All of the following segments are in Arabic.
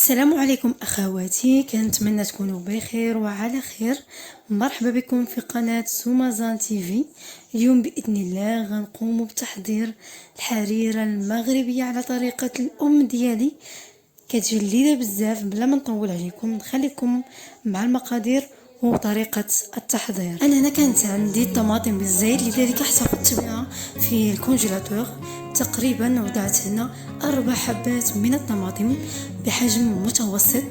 السلام عليكم اخواتي، كنتمنى تكونوا بخير وعلى خير. مرحبا بكم في قناه سومازان تيفي. اليوم باذن الله غنقوم بتحضير الحريره المغربيه على طريقه الام ديالي، كتجي لذيذه بزاف. بلا ما نطول عليكم نخليكم مع المقادير وطريقه التحضير. انا هنا كانت عندي الطماطم بالزيت، لذلك احتفظت بها في الكونجيلاتور. تقريبا وضعت هنا 4 حبات من الطماطم بحجم متوسط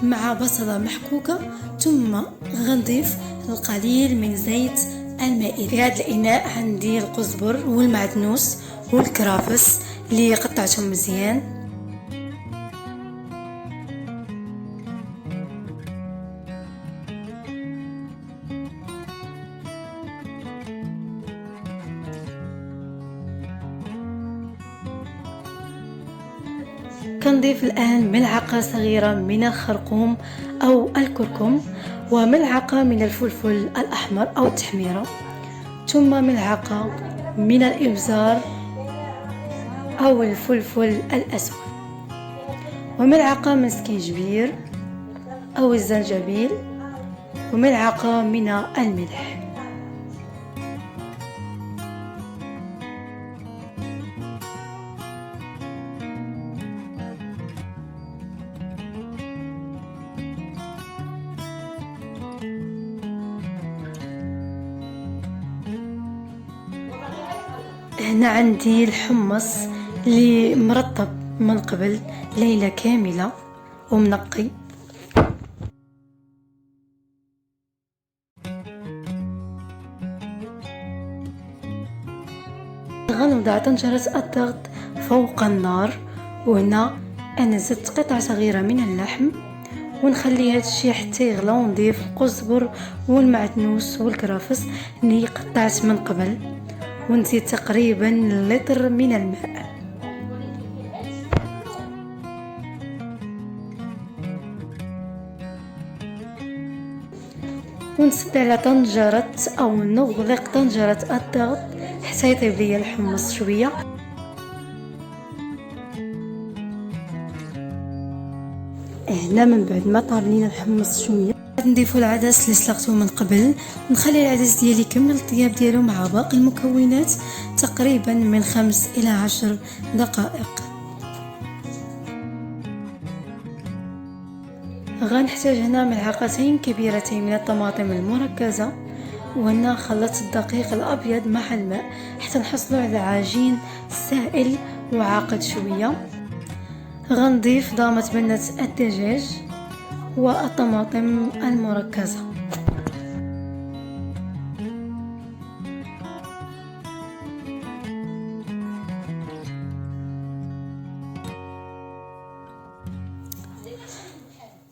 مع بصلة محكوكة، ثم غنضيف القليل من زيت المائدة. في هذا الإناء عندي القزبر والمعدنوس والكرافس اللي قطعتهم مزيان. كنضيف الآن ملعقة صغيرة من الخرقوم أو الكركم، وملعقة من الفلفل الأحمر أو التحميرة، ثم ملعقة من الإبزار أو الفلفل الأسود، وملعقة من سكينجبير أو الزنجبيل، وملعقة من الملح. هنا عندي الحمص اللي مرطب من قبل ليلة كاملة ومنقي. غنوضع طنجرة الضغط فوق النار، وهنا انا زدت قطعة صغيرة من اللحم ونخلي هذا الشيء حتى يغلى، ونضيف القزبر والمعدنوس والكرافس اللي قطعت من قبل، ونزيد تقريبا لتر من الماء. ونسد على طنجرة او نغلق طنجرة الضغط حتى يطيب لي الحمص شوية. هنا من بعد ما طاب لينا الحمص شويه نضيفو العدس اللي سلقته من قبل، نخلي العدس ديالي يكمل الطياب ديالو مع باقي المكونات تقريبا من 5 إلى 10 دقائق. غنحتاج هنا ملعقتين كبيرتين من الطماطم المركزه، وهنا خلطت الدقيق الابيض مع الماء حتى نحصلوا على عجين سائل وعاقد شويه. غنضيف ضامة بنة الدجاج والطماطم المركزة.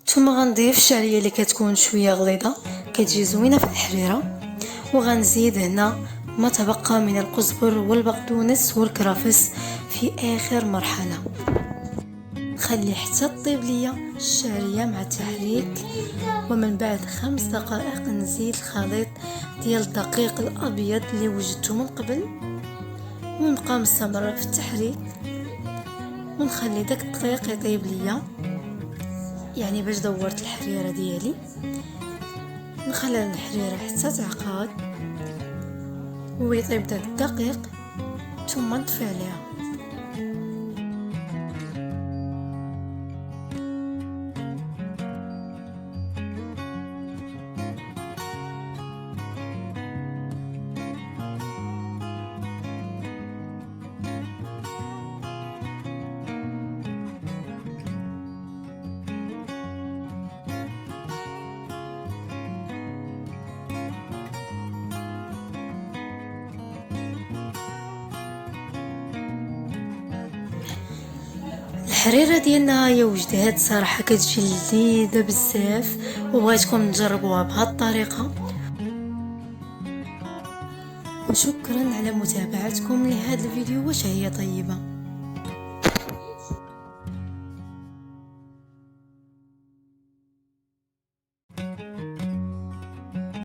ثم غنضيف الشعرية اللي كتكون شوية غليظة كتجي زوينة في الحريرة، وغنزيد هنا ما تبقى من القزبر والبقدونس والكرافس في آخر مرحلة. خلي حتى تطيب ليا الشعريه مع التحريك، ومن بعد 5 دقائق نزيد الخليط ديال الدقيق الابيض اللي وجدته من قبل، ونبقى مستمره في التحريك ونخلي داك الدقيق يطيب ليا، يعني باش دورت الحريره ديالي نخلي الحريره حتى تعقد ويطيب داك الدقيق، ثم نطفي عليها. الحريره ديالنا هي وجدات، صراحه كتجي لذيذه بزاف وبغيتكم تجربوها بهذه الطريقه. وشكرا على متابعتكم لهذا الفيديو، وشهية طيبه.